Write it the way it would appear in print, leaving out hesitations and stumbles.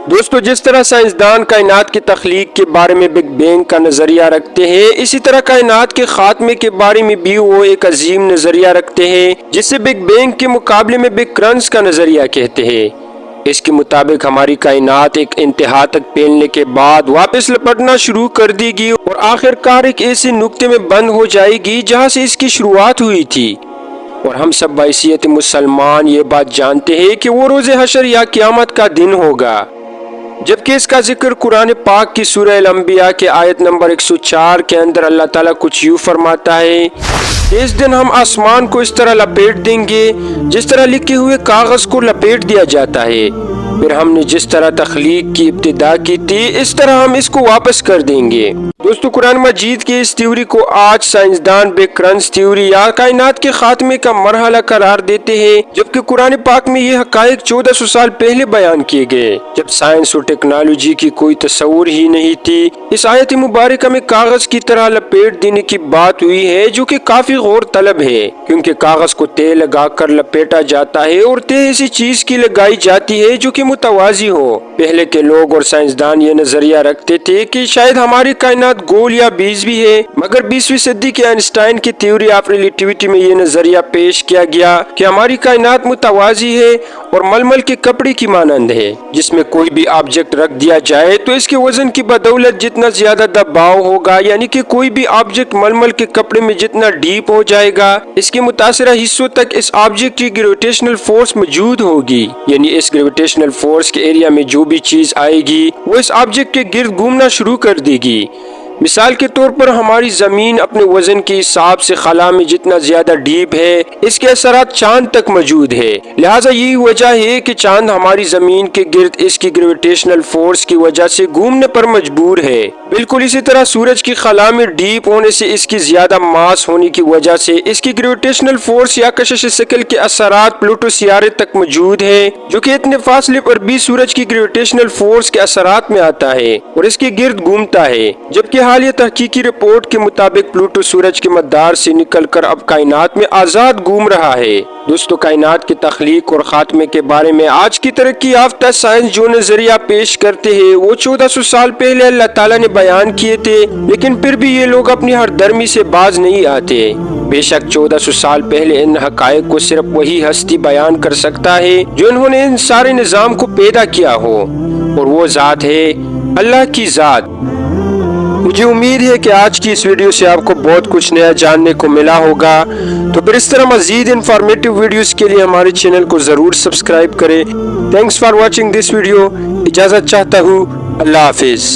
دوستو، جس طرح سائنسدان کائنات کی تخلیق کے بارے میں بگ بینگ کا نظریہ رکھتے ہیں، اسی طرح کائنات کے خاتمے کے بارے میں بھی وہ ایک عظیم نظریہ رکھتے ہیں جسے بگ بینگ کے مقابلے میں بگ کرنچ کا نظریہ کہتے ہیں۔ اس کے مطابق ہماری کائنات ایک انتہا تک پھیلنے کے بعد واپس لپٹنا شروع کر دے گی اور آخر کار ایک ایسے نقطے میں بند ہو جائے گی جہاں سے اس کی شروعات ہوئی تھی۔ اور ہم سب بحیثیت مسلمان یہ بات جانتے ہیں کہ وہ روز حشر یا قیامت کا دن ہوگا، جبکہ اس کا ذکر قرآن پاک کی سورہ الانبیاء کے آیت نمبر 104 کے اندر اللہ تعالیٰ کچھ یوں فرماتا ہے کہ اس دن ہم آسمان کو اس طرح لپیٹ دیں گے جس طرح لکھے ہوئے کاغذ کو لپیٹ دیا جاتا ہے، پھر ہم نے جس طرح تخلیق کی ابتدا کی تھی اس طرح ہم اس کو واپس کر دیں گے۔ دوستو، قرآن مجید کے اس تھیوری کو آج سائنسدان بگ کرنچ تھیوری یا کائنات کے خاتمے کا مرحلہ قرار دیتے ہیں، جبکہ قرآن پاک میں یہ حقائق 1400 سال پہلے بیان کیے گئے جب سائنس اور ٹیکنالوجی کی کوئی تصور ہی نہیں تھی۔ اس آیت مبارکہ میں کاغذ کی طرح لپیٹ دینے کی بات ہوئی ہے، جو کہ کافی غور طلب ہے، کیونکہ کاغذ کو تہ لگا کر لپیٹا جاتا ہے اور تہ ایسی چیز کی لگائی جاتی ہے جو کہ متوازی ہو۔ پہلے کے لوگ اور سائنسدان یہ نظریہ رکھتے تھے کہ شاید ہماری کائنات گول یا بیج بھی ہے، مگر 20ویں صدی کے آئنسٹائن کی تھیوری آف ریلیٹیوٹی میں یہ نظریہ پیش کیا گیا کہ ہماری کائنات متوازی ہے اور ململ کے کپڑے کی مانند ہے، جس میں کوئی بھی آبجیکٹ رکھ دیا جائے تو اس کے وزن کی بدولت جتنا زیادہ دباؤ ہوگا، یعنی کہ کوئی بھی آبجیکٹ ململ کے کپڑے میں جتنا ڈیپ ہو جائے گا، اس کے متاثرہ حصوں تک اس آبجیکٹ کی گریویٹیشنل فورس موجود ہوگی، یعنی اس گریویٹیشنل فورس کے ایریا میں جو بھی چیز آئے گی وہ اس آبجیکٹ کے گرد گھومنا شروع کر دے گی۔ مثال کے طور پر ہماری زمین اپنے وزن کے حساب سے خلا میں جتنا زیادہ ڈیپ ہے، اس کے اثرات چاند تک موجود ہے، لہٰذا یہی وجہ ہے کہ چاند ہماری زمین کے گرد اس کی گریویٹیشنل فورس کی وجہ سے گھومنے پر مجبور ہے۔ بالکل اسی طرح سورج کی خلا میں ڈیپ ہونے سے اس کی زیادہ ماس ہونے کی وجہ سے اس کی گریویٹیشنل فورس یا کشش ثقل کے اثرات پلوٹو سیارے تک موجود ہے، جو کہ اتنے فاصلے پر بھی سورج کی گریویٹیشنل فورس کے اثرات میں آتا ہے اور اس کے گرد گھومتا ہے، جبکہ حالیہ تحقیقی رپورٹ کے مطابق پلوٹو سورج کے مدار سے نکل کر اب کائنات میں آزاد گھوم رہا ہے۔ دوستو، کائنات کی تخلیق اور خاتمے کے بارے میں آج کی ترقی یافتہ سائنس جو نظریہ پیش کرتے ہیں وہ 1400 سال پہلے اللہ تعالیٰ نے بیان کیے تھے، لیکن پھر بھی یہ لوگ اپنی ہر درمی سے باز نہیں آتے۔ بے شک 1400 سال پہلے ان حقائق کو صرف وہی ہستی بیان کر سکتا ہے جو انہوں نے ان سارے نظام کو پیدا کیا ہو، اور وہ ذات ہے اللہ کی ذات۔ مجھے امید ہے کہ آج کی اس ویڈیو سے آپ کو بہت کچھ نیا جاننے کو ملا ہوگا، تو پھر اس طرح مزید انفارمیٹیو ویڈیوز کے لیے ہمارے چینل کو ضرور سبسکرائب کریں۔ Thanks for watching this video. اجازت چاہتا ہوں، اللہ حافظ۔